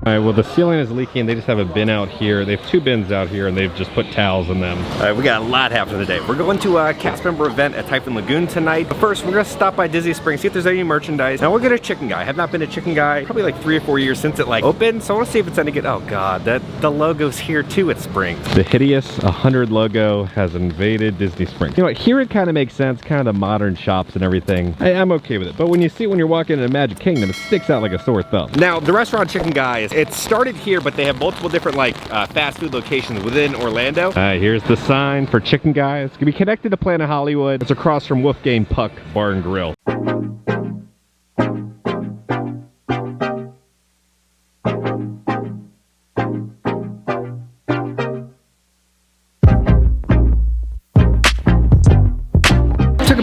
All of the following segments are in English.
Alright, well the ceiling is leaking. They just have a bin out here. They have 2 bins out here and they've just put towels in them. Alright, we got a lot happening today. We're going to a cast member event at Typhoon Lagoon tonight. But first, we're gonna stop by Disney Springs, see if there's any merchandise. Now we'll get a Chicken Guy. I have not been to Chicken Guy probably like 3 or 4 years since it like opened. So I wanna see if it's any good. Oh god, the logo's here too at Springs. The hideous 100 logo has invaded Disney Springs. You know what, here it kind of makes sense, kind of the modern shops and everything. I'm okay with it. But when you see it when you're walking into Magic Kingdom, it sticks out like a sore thumb. Now, the restaurant Chicken Guy, it started here, but they have multiple different like fast food locations within Orlando. Here's the sign for Chicken Guy. It's gonna be connected to Planet Hollywood. It's across from Wolfgang Puck Bar and Grill.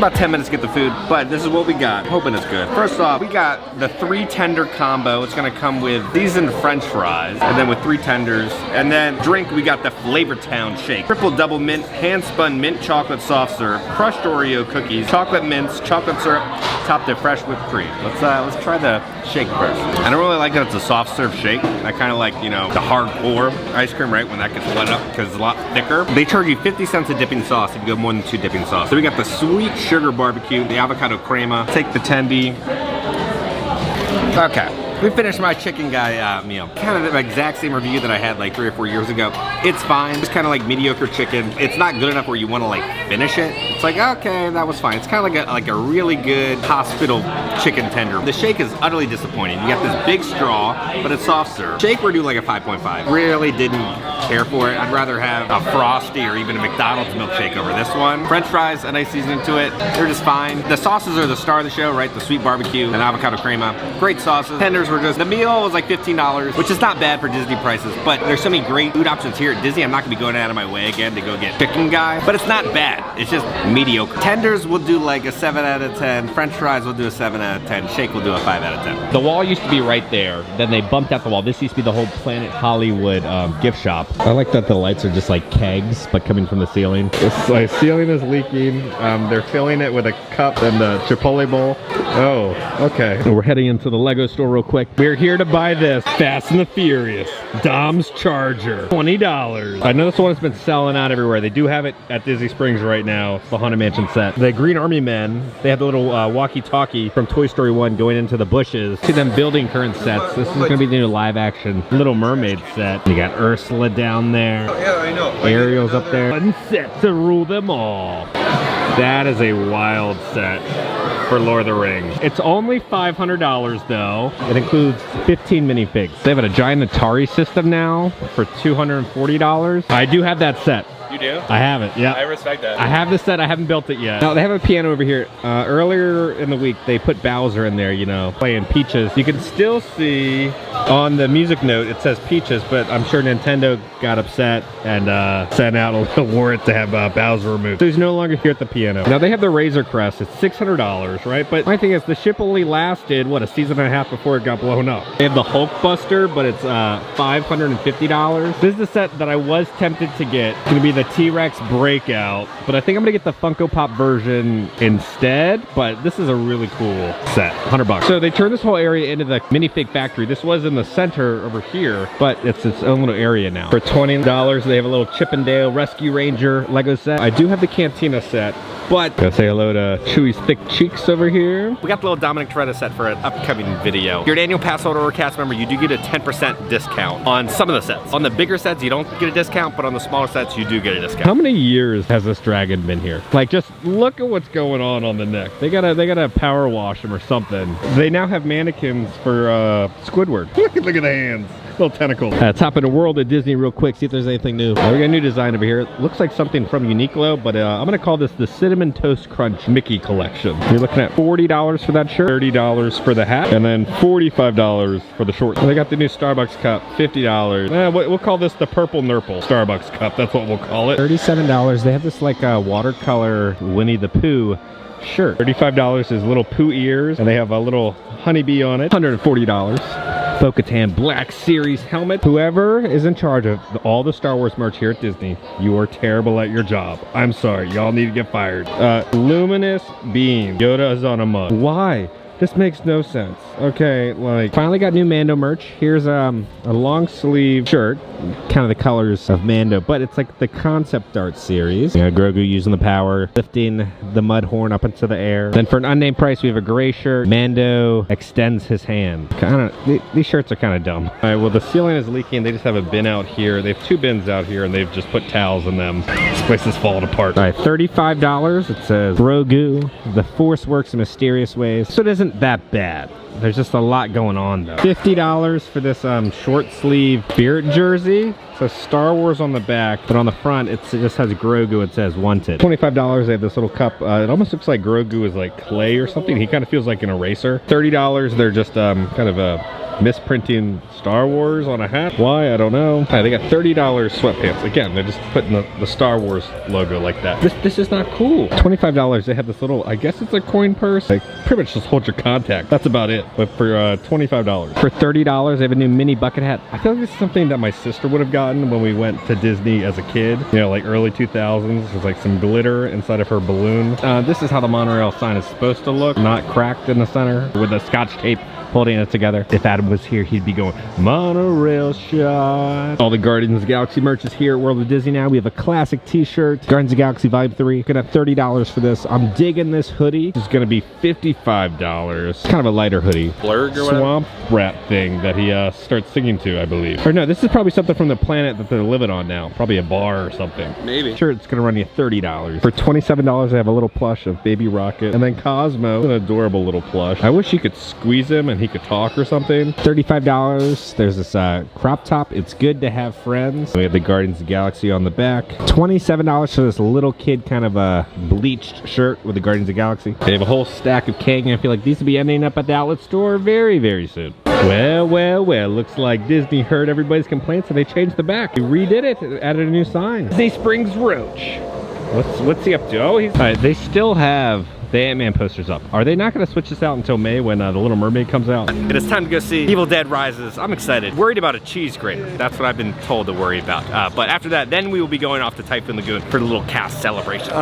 About 10 minutes to get the food, but this is what we got. Hoping it's good. First off, we got the 3 tender combo. It's gonna come with seasoned French fries, and then with 3 tenders. And then drink, we got the Flavor Town shake. Triple double mint, hand spun mint chocolate soft serve, crushed Oreo cookies, chocolate mints, chocolate syrup, topped with fresh whipped cream. Let's try the shake first. I don't really like that it's a soft serve shake. I kind of like, you know, the hardcore ice cream, right, when that gets let up because it's a lot thicker. They charge you 50 cents a dipping sauce if you go more than 2 dipping sauce. So we got the sweet sugar barbecue, the avocado crema, take the tendy. Okay. We finished my Chicken Guy meal. Kind of the exact same review that I had like 3 or 4 years ago. It's fine. It's kind of like mediocre chicken. It's not good enough where you want to like finish it. It's like, okay, that was fine. It's kind of like a really good hospital chicken tender. The shake is utterly disappointing. You got this big straw, but it's soft serve. Shake, we're doing like a 5.5. Really didn't care for it. I'd rather have a Frosty or even a McDonald's milkshake over this one. French fries, a nice seasoning to it. They're just fine. The sauces are the star of the show, right? The sweet barbecue and avocado crema. Great sauces. Tenders were just, the meal was like $15, which is not bad for Disney prices, but there's so many great food options here at Disney. I'm not gonna be going out of my way again to go get Chicken Guy, but it's not bad. It's just mediocre. Tenders will do like a 7 out of 10. French fries will do a 7 out of 10. Shake will do a 5 out of 10. The wall used to be right there. Then they bumped out the wall. This used to be the whole Planet Hollywood gift shop. I like that the lights are just like kegs, but coming from the ceiling. This like, ceiling is leaking. They're filling it with a cup and the Chipotle bowl. Oh, okay. So we're heading into the Lego store real quick. We're here to buy this Fast and the Furious Dom's Charger. $20. I know this one has been selling out everywhere. They do have it at Disney Springs right now. It's the Haunted Mansion set. The Green Army Men, they have the little walkie-talkie from Toy Story 1 going into the bushes. See them building current sets. This is going to be the new live-action Little Mermaid set. You got Ursula down there. Oh, yeah, I know. Ariel's up there. One set to rule them all. That is a wild set for Lord of the Rings. It's only $500 though. It includes 15 minifigs. They have a giant Atari system now for $240. I do have that set. You do? I have it, yeah. I respect that. I have this set, I haven't built it yet. Now, they have a piano over here. Earlier in the week, they put Bowser in there, you know, playing Peaches. You can still see on the music note, it says Peaches, but I'm sure Nintendo got upset and sent out a little warrant to have Bowser removed. So he's no longer here at the piano. Now, they have the Razor Crest. It's $600, right? But my thing is, the ship only lasted, what, a season and a half before it got blown up. They have the Hulk Buster, but it's $550. This is the set that I was tempted to get. It's gonna be the T-Rex Breakout, but I think I'm gonna get the Funko Pop version instead, but this is a really cool set. $100. So they turned this whole area into the minifig factory. This was in the center over here, but it's its own little area now. For $20, they have a little Chip and Dale Rescue Ranger Lego set. I do have the Cantina set, but gotta say hello to Chewy's Thick Cheeks over here. We got the little Dominic Toretto set for an upcoming video. If you're an annual pass holder or cast member, you do get a 10% discount on some of the sets. On the bigger sets, you don't get a discount, but on the smaller sets, you do get a discount. How many years has this dragon been here? Like, just look at what's going on the neck. They gotta power wash him or something. They now have mannequins for Squidward. Look at the hands. Little tentacle. Top of the world at Disney real quick, see if there's anything new. We got a new design over here. It looks like something from Uniqlo, but I'm gonna call this the Cinnamon Toast Crunch Mickey Collection. You're looking at $40 for that shirt, $30 for the hat, and then $45 for the shorts. They got the new Starbucks cup, $50. We'll call this the Purple Nurple Starbucks cup. That's what we'll call it. $37. They have this like watercolor Winnie the Pooh shirt. $35 is little Pooh ears, and they have a little honeybee on it. $140. Bo-Katan Black Series helmet. Whoever is in charge of all the Star Wars merch here at Disney, you are terrible at your job. I'm sorry, y'all need to get fired. Luminous Beam. Yoda is on a mug. Why? This makes no sense. Okay, like, finally got new Mando merch. Here's a long sleeve shirt, kind of the colors of Mando, but it's like the concept art series. You know, Grogu using the power, lifting the mud horn up into the air. Then for an unnamed price, we have a gray shirt. Mando extends his hand. I don't know, these shirts are kind of dumb. All right, well, the ceiling is leaking. They just have a bin out here. They have 2 bins out here, and they've just put towels in them. This place is falling apart. All right, $35. It says Grogu, the Force works in mysterious ways. So it isn't that bad. There's just a lot going on though. $50 for this short sleeve Spirit jersey. It says Star Wars on the back, but on the front it just has Grogu. It says wanted. $25. They have this little cup. It almost looks like Grogu is like clay or something. He kind of feels like an eraser. $30. They're just kind of a misprinting Star Wars on a hat. Why? I don't know. They got $30 sweatpants. Again, they're just putting the Star Wars logo like that. This is not cool. $25, they have this little, I guess it's a coin purse. Like, pretty much just hold your contact. That's about it. But for $25. For $30, they have a new mini bucket hat. I feel like this is something that my sister would have gotten when we went to Disney as a kid. You know, like early 2000s. There's like some glitter inside of her balloon. This is how the monorail sign is supposed to look. Not cracked in the center with the Scotch tape holding it together. If Adam was here, he'd be going, monorail shot. All the Guardians of the Galaxy merch is here at World of Disney now. We have a classic t-shirt, Guardians of the Galaxy Volume 3. Gonna have $30 for this. I'm digging this hoodie. It's gonna be $55. Kind of a lighter hoodie. Blurg or whatever? Swamp rat thing that he starts singing to, I believe. Or no, this is probably something from the planet that they're living on now. Probably a bar or something. Maybe. Sure, it's gonna run you $30. For $27, I have a little plush of Baby Rocket. And then Cosmo, an adorable little plush. I wish you could squeeze him and he could talk or something. $35. There's this crop top. It's good to have friends. We have the Guardians of the Galaxy on the back. $27 for this little kid kind of a bleached shirt with the Guardians of the Galaxy. They have a whole stack of King. I feel like these will be ending up at the outlet store very, very soon. Well, well, well, looks like Disney heard everybody's complaints and they changed the back. They redid it, added a new sign. Disney Springs Roach. What's he up to? Oh, he's... All right, they still have the Ant-Man posters up. Are they not going to switch this out until May when The Little Mermaid comes out? It is time to go see Evil Dead Rises. I'm excited. Worried about a cheese grater. That's what I've been told to worry about. But after that, then we will be going off to Typhoon Lagoon for the little cast celebration.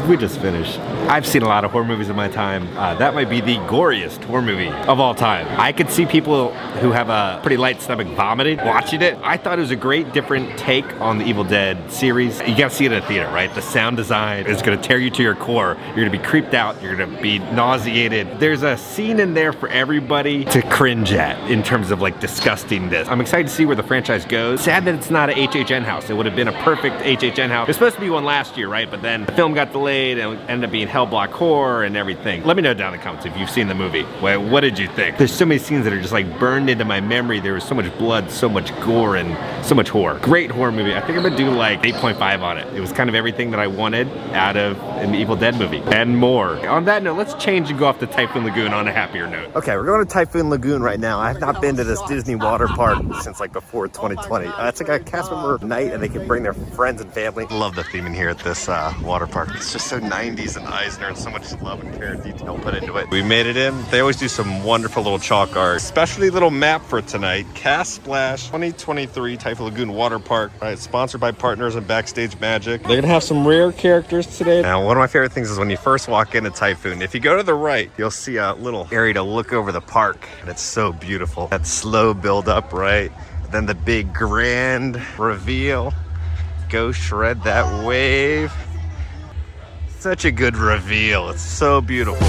We just finished. I've seen a lot of horror movies in my time. That might be the goriest horror movie of all time. I could see people who have a pretty light stomach vomiting watching it. I thought it was a great different take on the Evil Dead series. You gotta see it in a theater, right? The sound design is gonna tear you to your core. You're gonna be creeped out. You're gonna be nauseated. There's a scene in there for everybody to cringe at in terms of like disgustingness. I'm excited to see where the franchise goes. Sad that it's not an HHN house. It would have been a perfect HHN house. It was supposed to be one last year, right? But then the film got delayed and it ended up being Hellblock Horror and everything. Let me know down in the comments if you've seen the movie. What did you think? There's so many scenes that are just like burned into my memory. There was so much blood, so much gore, and so much horror. Great horror movie. I think I'm gonna do like 8.5 on it. It was kind of everything that I wanted out of an Evil Dead movie and more. On that note, let's change and go off to Typhoon Lagoon on a happier note. Okay, we're going to Typhoon Lagoon right now. I have not been to this Disney water park since like before 2020. It's like a cast member night and they can bring their friends and family. Love the theme in here at this water park. It's just so 90s and Eisner and so much love and care and detail put into it. We made it in. They always do some wonderful little chalk art. Especially little map for tonight. Cast Splash 2023 Typhoon Lagoon Water Park. Right, sponsored by Partners and Backstage Magic. They're gonna have some rare characters today. Now, one of my favorite things is when you first walk into Typhoon, if you go to the right, you'll see a little area to look over the park, and it's so beautiful. That slow build up, right? Then the big grand reveal. Go shred that wave. Such a good reveal. It's so beautiful.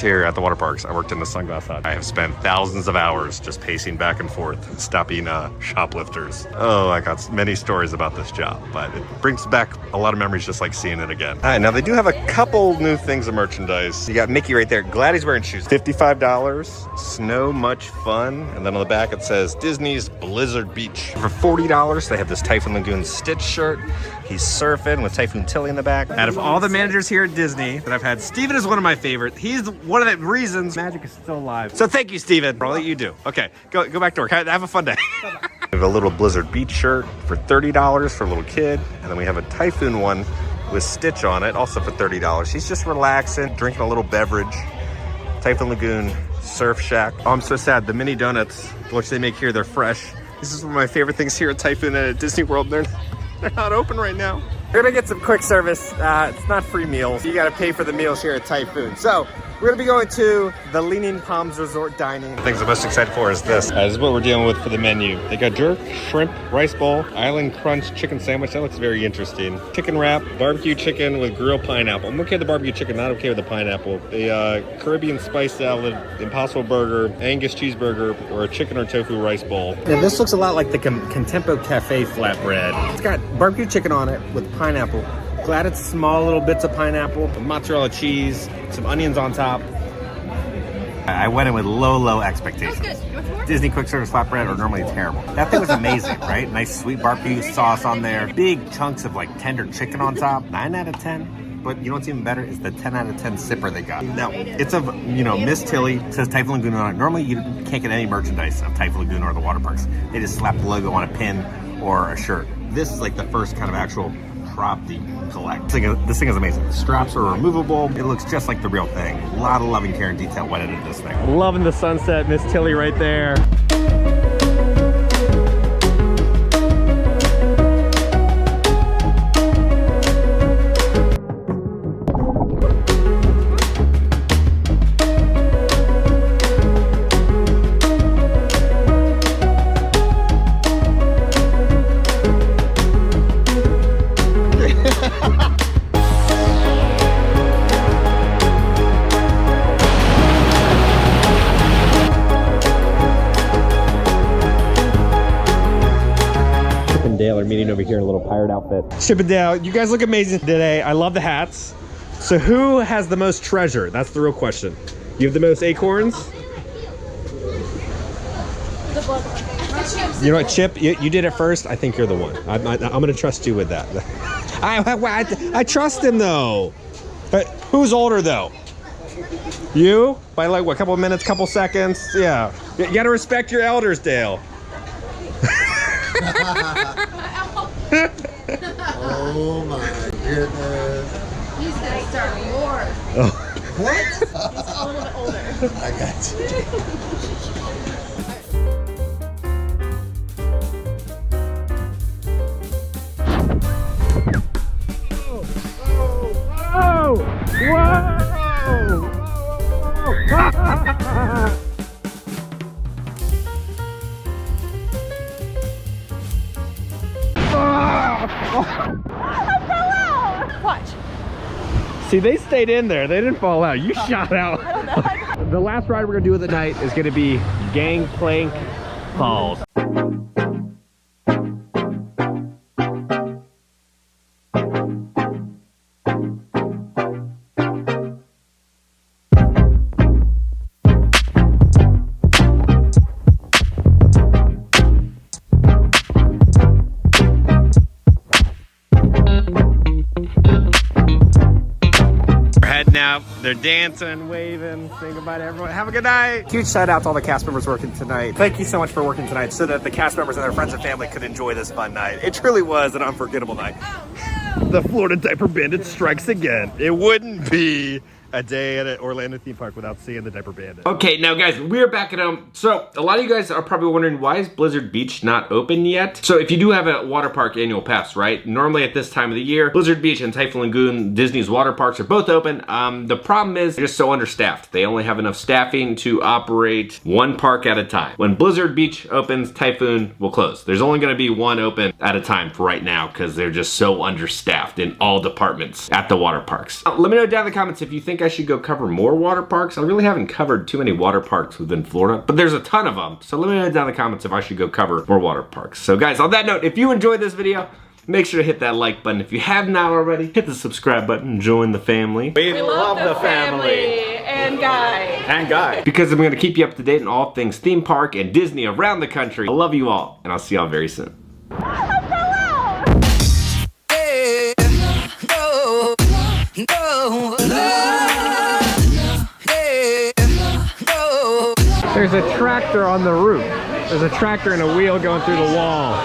Here at the water parks, I worked in the sunglass hut. I have spent thousands of hours just pacing back and forth, stopping shoplifters. Oh, I got many stories about this job, but it brings back a lot of memories just like seeing it again. All right, now they do have a couple new things of merchandise. You got Mickey right there. Glad he's wearing shoes. $55, snow much fun. And then on the back it says Disney's Blizzard Beach. For $40, they have this Typhoon Lagoon Stitch shirt. He's surfing with Typhoon Tilly in the back. Out of all the managers here at Disney that I've had, Steven is one of my favorites. He's one of the reasons magic is still alive. So thank you, Steven. I'll let you do. Okay, go back to work. Have a fun day. We have a little Blizzard Beach shirt for $30 for a little kid. And then we have a Typhoon one with Stitch on it, also for $30. He's just relaxing, drinking a little beverage. Typhoon Lagoon, Surf Shack. Oh, I'm so sad. The mini donuts, which they make here, they're fresh. This is one of my favorite things here at Typhoon and at Disney World. They're not open right now. We're gonna get some quick service. It's not free meals. You gotta pay for the meals here at Typhoon. So we're gonna be going to the Leaning Palms Resort Dining. The things I'm most excited for is this. This is what we're dealing with for the menu. They got jerk, shrimp, rice bowl, island crunch chicken sandwich. That looks very interesting. Chicken wrap, barbecue chicken with grilled pineapple. I'm okay with the barbecue chicken, not okay with the pineapple. A Caribbean spice salad, Impossible burger, Angus cheeseburger, or a chicken or tofu rice bowl. And this looks a lot like the Contempo Cafe flatbread. It's got barbecue chicken on it with pineapple. Glad it's small little bits of pineapple, mozzarella cheese, some onions on top. I went in with low expectations. Disney quick service flatbread are normally terrible. That thing was amazing, right? Nice sweet barbecue sauce on there. Big chunks of like tender chicken on top. 9 out of 10. But you know what's even better is the 10 out of 10 sipper they got. Now, it's of, Miss Tilly. It says Typhoon Lagoon on it. Normally you can't get any merchandise of Typhoon Lagoon or the water parks. They just slap the logo on a pin or a shirt. This is like the first kind of actual prop that you can collect. This thing is amazing. The straps are removable. It looks just like the real thing. A lot of loving care and detail went into this thing. Loving the sunset, Miss Tilly right there. Dale are meeting over here in a little pirate outfit. Chip and Dale, you guys look amazing today. I love the hats. So who has the most treasure? That's the real question. You have the most acorns? You know what, Chip? You did it first. I think you're the one. I'm gonna trust you with that. I trust him though. But who's older though? You? By like what, couple of minutes, couple seconds? Yeah. You gotta respect your elders, Dale. Oh my goodness. He's gonna start a war. Oh. What? He's a little bit older. I got you. Watch. See, they stayed in there. They didn't fall out. You shot out. I don't know. The last ride we're gonna do of the night is gonna be Gangplank Falls. Now they're dancing, waving, saying goodbye to everyone. Have a good night. Huge shout out to all the cast members working tonight. Thank you so much for working tonight so that the cast members and their friends and family could enjoy this fun night. It truly was an unforgettable night. The Florida Diaper Bandit strikes again. It wouldn't be a day at an Orlando theme park without seeing the Diaper Bandit. Okay, now guys, we're back at home. So a lot of you guys are probably wondering, why is Blizzard Beach not open yet? So if you do have a water park annual pass, right? Normally at this time of the year, Blizzard Beach and Typhoon Lagoon, Disney's water parks, are both open. The problem is they're just so understaffed. They only have enough staffing to operate one park at a time. When Blizzard Beach opens, Typhoon will close. There's only gonna be one open at a time for right now because they're just so understaffed in all departments at the water parks. Now, let me know down in the comments if you think I should go cover more water parks. I really haven't covered too many water parks within Florida, but there's a ton of them. So let me know down in the comments if I should go cover more water parks. So guys, on that note, if you enjoyed this video, make sure to hit that like button. If you have not already, hit the subscribe button and join the family. We love the family. And Guy. Because I'm gonna keep you up to date on all things theme park and Disney around the country. I love you all, and I'll see y'all very soon. No, a tractor on the roof. There's a tractor and a wheel going through the wall.